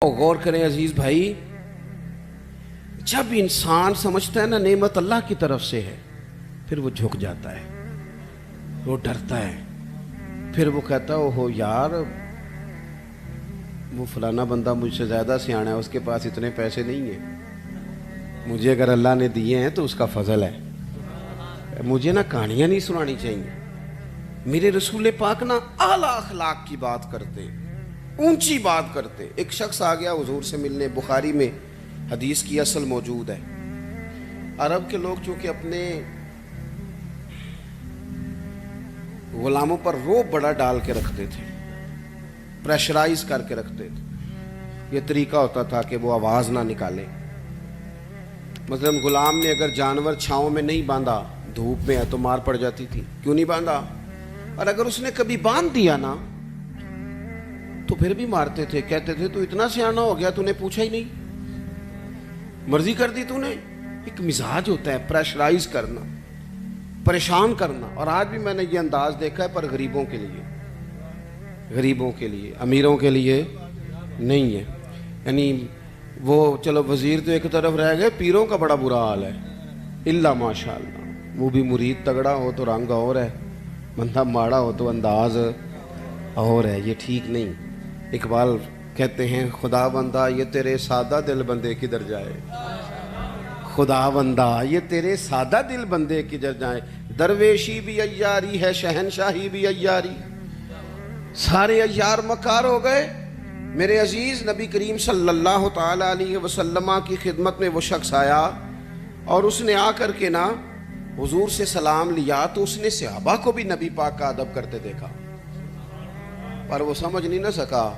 اور غور کریں عزیز بھائی، جب انسان سمجھتا ہے نا نعمت اللہ کی طرف سے ہے، پھر وہ جھک جاتا ہے، وہ ڈرتا ہے، پھر وہ کہتا ہے اوہو یار وہ فلانا بندہ مجھ سے زیادہ سیانا ہے، اس کے پاس اتنے پیسے نہیں ہیں، مجھے اگر اللہ نے دیے ہیں تو اس کا فضل ہے، مجھے نا کہانیاں نہیں سنانی چاہیے۔ میرے رسول پاک نا اعلیٰ اخلاق کی بات کرتے، اونچی بات کرتے۔ ایک شخص آ گیا حضور سے ملنے، بخاری میں حدیث کی اصل موجود ہے۔ عرب کے لوگ چونکہ اپنے غلاموں پر روب بڑا ڈال کے رکھتے تھے، پریشرائز کر کے رکھتے تھے، یہ طریقہ ہوتا تھا کہ وہ آواز نہ نکالے۔ مثلا غلام نے اگر جانور چھاؤں میں نہیں باندھا، دھوپ میں ہے تو مار پڑ جاتی تھی، کیوں نہیں باندھا؟ اور اگر اس نے کبھی باندھ دیا نا تو پھر بھی مارتے تھے، کہتے تھے تو اتنا سیانا ہو گیا، تو نے پوچھا ہی نہیں، مرضی کر دی تو نے۔ ایک مزاج ہوتا ہے پریشرائز کرنا، پریشان کرنا۔ اور آج بھی میں نے یہ انداز دیکھا ہے، پر غریبوں کے لیے، غریبوں کے لیے، امیروں کے لیے نہیں ہے۔ یعنی وہ چلو وزیر تو ایک طرف رہ گئے، پیروں کا بڑا برا حال ہے، الا ماشاء اللہ، وہ بھی مرید تگڑا ہو تو رنگ اور ہے، بندہ ماڑا ہو تو انداز اور ہے، یہ ٹھیک نہیں۔ اقبال کہتے ہیں خدا بندہ یہ تیرے سادہ دل بندے کدھر جائے، خدا بندہ یہ تیرے سادہ دل بندے کدھر جائے، درویشی بھی عیاری ہے شہنشاہی بھی عیاری، سارے عیار مکار ہو گئے۔ میرے عزیز نبی کریم صلی اللہ تعالی علیہ وسلم کی خدمت میں وہ شخص آیا اور اس نے آ کر کے نا حضور سے سلام لیا، تو اس نے صحابہ کو بھی نبی پاک کا ادب کرتے دیکھا، پر وہ سمجھ نہیں نہ سکا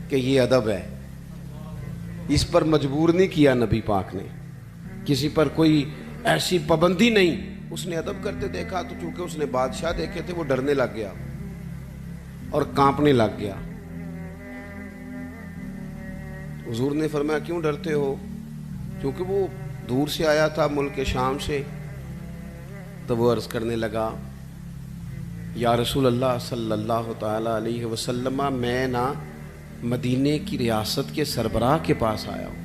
کہ یہ ادب ہے، اس پر مجبور نہیں کیا نبی پاک نے، کسی پر کوئی ایسی پابندی نہیں، اس نے ادب کرتے دیکھا۔ تو چونکہ اس نے بادشاہ دیکھے تھے، وہ ڈرنے لگ گیا اور کانپنے لگ گیا۔ حضور نے فرمایا کیوں ڈرتے ہو؟ کیونکہ وہ دور سے آیا تھا، ملک شام سے۔ تو وہ عرض کرنے لگا یا رسول اللہ صلی اللہ تعالی علیہ وسلم، میں نا مدینے کی ریاست کے سربراہ کے پاس آیا ہوں،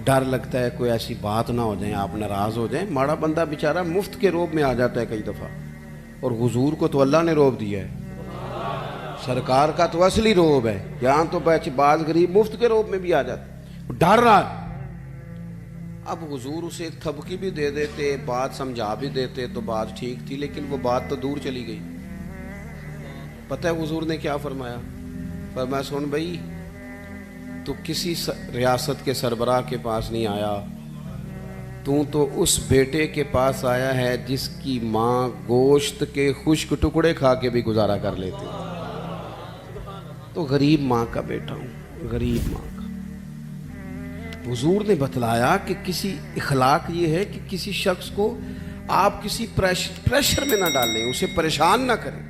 ڈر لگتا ہے کوئی ایسی بات نہ ہو جائیں، آپ ناراض ہو جائیں۔ ماڑا بندہ بیچارہ مفت کے روب میں آ جاتا ہے کئی دفعہ، اور حضور کو تو اللہ نے روب دیا ہے، سرکار کا تو اصلی روب ہے، یہاں تو بعض غریب مفت کے روب میں بھی آ جاتے، ڈر رہا ہے۔ اب حضور اسے ایک تھبکی بھی دے دیتے، بات سمجھا بھی دیتے تو بات ٹھیک تھی، لیکن وہ بات تو دور چلی گئی۔ پتہ ہے حضور نے کیا فرمایا؟ فرمایا سن بھائی، تو کسی ریاست کے سربراہ کے پاس نہیں آیا، تو اس بیٹے کے پاس آیا ہے جس کی ماں گوشت کے خشک ٹکڑے کھا کے بھی گزارا کر لیتی، تو غریب ماں کا بیٹا ہوں، غریب ماں کا۔ حضور نے بتلایا کہ کسی اخلاق یہ ہے کہ کسی شخص کو آپ کسی پریشر میں نہ ڈالیں، اسے پریشان نہ کریں،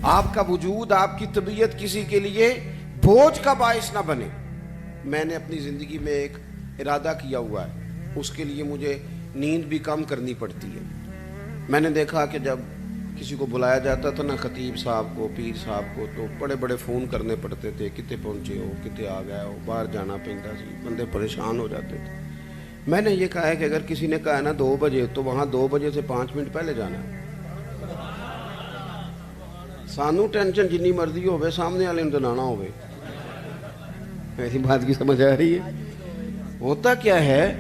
آپ کا وجود، آپ کی طبیعت کسی کے لیے بوجھ کا باعث نہ بنے۔ میں نے اپنی زندگی میں ایک ارادہ کیا ہوا ہے، اس کے لیے مجھے نیند بھی کم کرنی پڑتی ہے۔ میں نے دیکھا کہ جب کسی کو بلایا جاتا تھا نا، خطیب صاحب کو، پیر صاحب کو، تو بڑے بڑے فون کرنے پڑتے تھے، کتے پہنچے ہو، کتے آ گئے ہو، باہر جانا پڑتا سی، بندے پریشان ہو جاتے تھے۔ میں نے یہ کہا ہے کہ اگر کسی نے کہا ہے نا 2 بجے، تو وہاں 2 بجے سے 5 منٹ پہلے جانا ہے۔ سانو ٹینشن جنی مرضی ہوئے، سامنے والے نے دلانا ہوئے، ایسی بات کی سمجھ آ رہی ہے؟ ہوتا کیا ہے،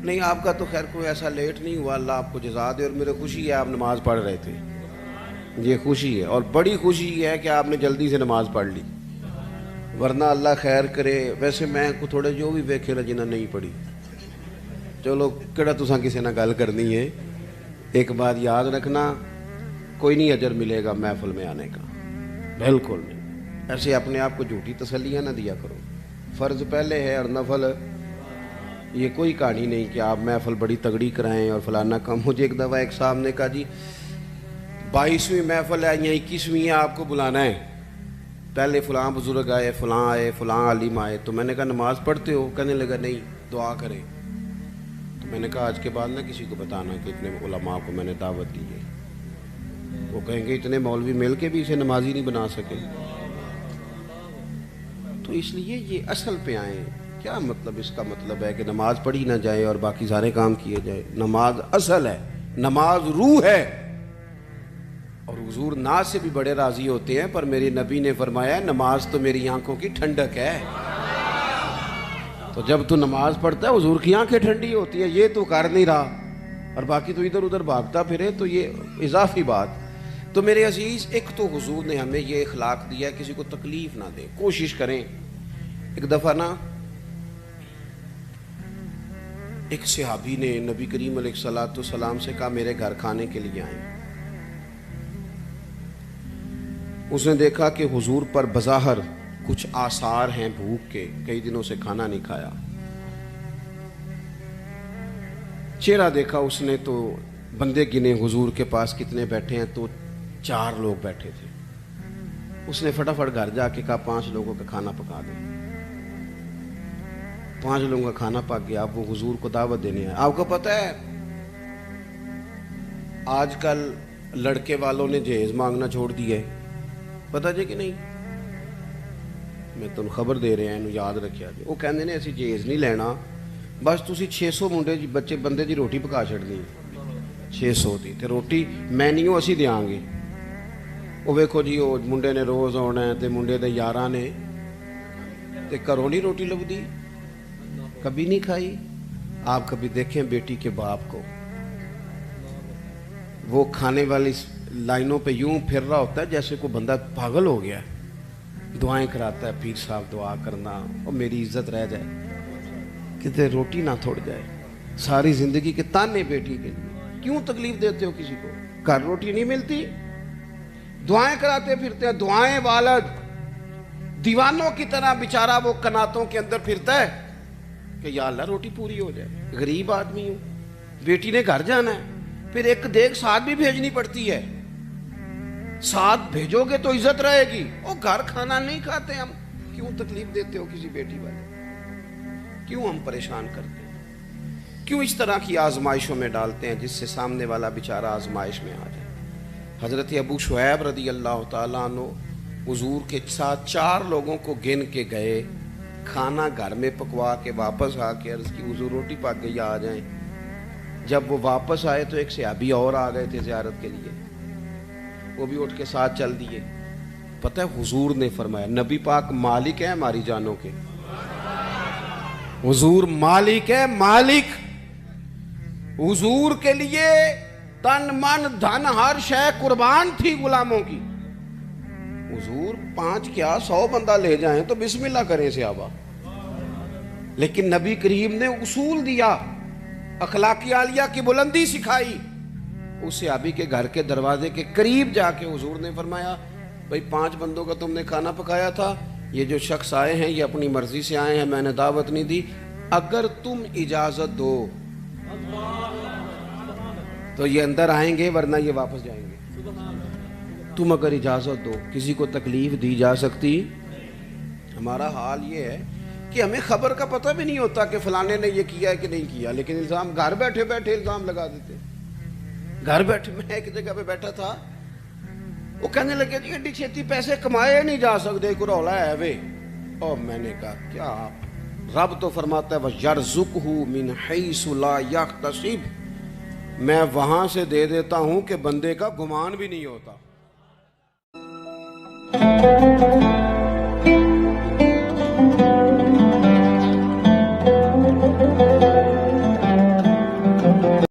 نہیں آپ کا تو خیر کوئی ایسا لیٹ نہیں ہوا، اللہ آپ کو جزا دے، اور میرے خوشی ہے آپ نماز پڑھ رہے تھے، یہ خوشی ہے، اور بڑی خوشی یہ ہے کہ آپ نے جلدی سے نماز پڑھ لی، ورنہ اللہ خیر کرے۔ ویسے میں کو تھوڑے جو بھی ویکھے نا جنہیں نہیں پڑھی، چلو کہڑا تساں کسی نہ گل کرنی ہے، ایک بات یاد رکھنا، کوئی نہیں اجر ملے گا محفل میں آنے کا، بالکل نہیں۔ ایسے اپنے آپ کو جھوٹی تسلیاں نہ دیا کرو، فرض پہلے ہے اور نفل، یہ کوئی کہانی نہیں کہ آپ محفل بڑی تگڑی کرائیں اور فلانا کم۔ مجھے ایک دفعہ ایک صاحب نے کہا جی 22ویں محفل ہے یا 21ویں ہے، آپ کو بلانا ہے، پہلے فلاں بزرگ آئے، فلاں عالم آئے، تو میں نے کہا نماز پڑھتے ہو؟ کہنے لگا نہیں، دعا کریں۔ تو میں نے کہا آج کے بعد نہ کسی کو بتانا کہ اتنے علماء کو میں نے دعوت دی ہے، وہ کہیں گے اتنے مولوی مل کے بھی اسے نمازی نہیں بنا سکے۔ تو اس لیے یہ اصل پہ آئیں. کیا مطلب؟ اس کا مطلب ہے کہ نماز پڑھی نہ جائے اور باقی سارے کام کیے جائے. نماز اصل ہے، نماز روح ہے. اور حضور ناز سے بھی بڑے راضی ہوتے ہیں، پر میرے نبی نے فرمایا نماز تو میری آنکھوں کی ٹھنڈک ہے. تو جب تو نماز پڑھتا ہے حضور کی آنکھیں ٹھنڈی ہوتی ہے. یہ تو کر نہیں رہا اور باقی تو ادھر ادھر بھاگتا پھرے، تو یہ اضافی بات. تو میرے عزیز، ایک تو حضور نے ہمیں یہ اخلاق دیا ہے کسی کو تکلیف نہ دیں. کوشش کریں. ایک دفعہ نا ایک صحابی نے نبی کریم علیہ الصلوۃ والسلام سے کہا میرے گھر کھانے کے لیے آئیں. اس نے دیکھا کہ حضور پر بظاہر کچھ آثار ہیں بھوک کے، کئی دنوں سے کھانا نہیں کھایا. چہرہ دیکھا اس نے تو بندے گنے حضور کے پاس کتنے بیٹھے ہیں، تو 4 لوگ بیٹھے تھے. اس نے فٹافٹ گھر جا کے کہا 5 لوگوں کا کھانا پکا دیں. 5 لوگوں کا کھانا پک گیا. اب وہ حضور کو دعوت دینے آئے. آپ کو پتہ ہے آج کل لڑکے والوں نے جہیز مانگنا چھوڑ دیا ہے، پتہ جی کہ نہیں؟ میں تم خبر دے رہے ہیں، یاد رکھیا جی. وہ کہندے نے اسی جہیز نہیں لینا، بس تسی 600 منڈے جی بچے بندے دی روٹی پکا چھڑنی. 600 دی تے روٹی میں نہیں اسی دیاں گے. وہ ویکھو جی وہ منڈے نے روز آنا ہے تے منڈے دے یاراں نے تے گھروں نہیں روٹی لبدی، کبھی نہیں کھائی. آپ کبھی دیکھیں بیٹی کے باپ کو، وہ کھانے والی لائنوں پہ یوں پھر رہا ہوتا ہے جیسے کوئی بندہ پاگل ہو گیا. دعائیں کراتا ہے، پیر صاحب دعا کرنا اور میری عزت رہ جائے، کتے روٹی نہ تھوڑ جائے. ساری زندگی کے تانے بیٹی کے لیے. کیوں تکلیف دیتے ہو کسی کو؟ گھر روٹی نہیں ملتی، دعائیں کراتے پھرتے ہیں. دعائیں والا دیوانوں کی طرح بیچارہ وہ کناتوں کے اندر پھرتا ہے کہ یا اللہ روٹی پوری ہو جائے. غریب آدمی ہوں، بیٹی نے گھر جانا ہے، پھر ایک دیگ ساتھ بھی بھیجنی پڑتی ہے. ساتھ بھیجو گے تو عزت رہے گی. اور گھر کھانا نہیں کھاتے ہم. کیوں تکلیف دیتے ہو کسی بیٹی والے؟ کیوں ہم پریشان کرتے ہیں؟ کیوں اس طرح کی آزمائشوں میں ڈالتے ہیں جس سے سامنے والا بیچارہ آزمائش میں آ جائے؟ حضرت ابو شعیب رضی اللہ تعالیٰ عنہ حضور کے ساتھ 4 لوگوں کو گن کے گئے. کھانا گھر میں پکوا کے واپس آ کے عرض کی حضور روٹی پک گئی آ جائیں. جب وہ واپس آئے تو ایک صحابی اور آ گئے تھے زیارت کے لیے، وہ بھی اٹھ کے ساتھ چل دیے. پتہ ہے حضور نے فرمایا، نبی پاک مالک ہے ہماری جانوں کے. حضور مالک ہے، مالک. حضور کے لیے تن من دھن ہر شے قربان تھی غلاموں کی. حضور 5 کیا 100 بندہ لے جائیں تو بسم اللہ کریں صحابہ. لیکن نبی کریم نے اصول دیا، اخلاقی عالیہ کی بلندی سکھائی. اس صحابی کے گھر کے دروازے کے قریب جا کے حضور نے فرمایا بھائی 5 بندوں کا تم نے کھانا پکایا تھا، یہ جو شخص آئے ہیں یہ اپنی مرضی سے آئے ہیں، میں نے دعوت نہیں دی، اگر تم اجازت دو تو یہ اندر آئیں گے ورنہ یہ واپس جائیں گے. تم اگر اجازت دو. کسی کو تکلیف دی جا سکتی؟ ہمارا حال یہ ہے کہ ہمیں خبر کا پتہ بھی نہیں ہوتا کہ فلانے نے یہ کیا ہے کہ نہیں کیا، لیکن الزام گھر بیٹھے بیٹھے الزام لگا دیتے. گھر بیٹھے میں ایک جگہ پہ بیٹھا تھا، وہ کہنے لگے جی ایڈی چھیتی پیسے کمائے نہیں جا سکتے، کوئی رولا ہے وے. اور میں نے کہا کیا؟ رب تو فرماتا ہے وَيَرْزُقْهُ مِنْ حَيْثُ لَا يَحْتَسِبُ، میں وہاں سے دے دیتا ہوں کہ بندے کا گمان بھی نہیں ہوتا.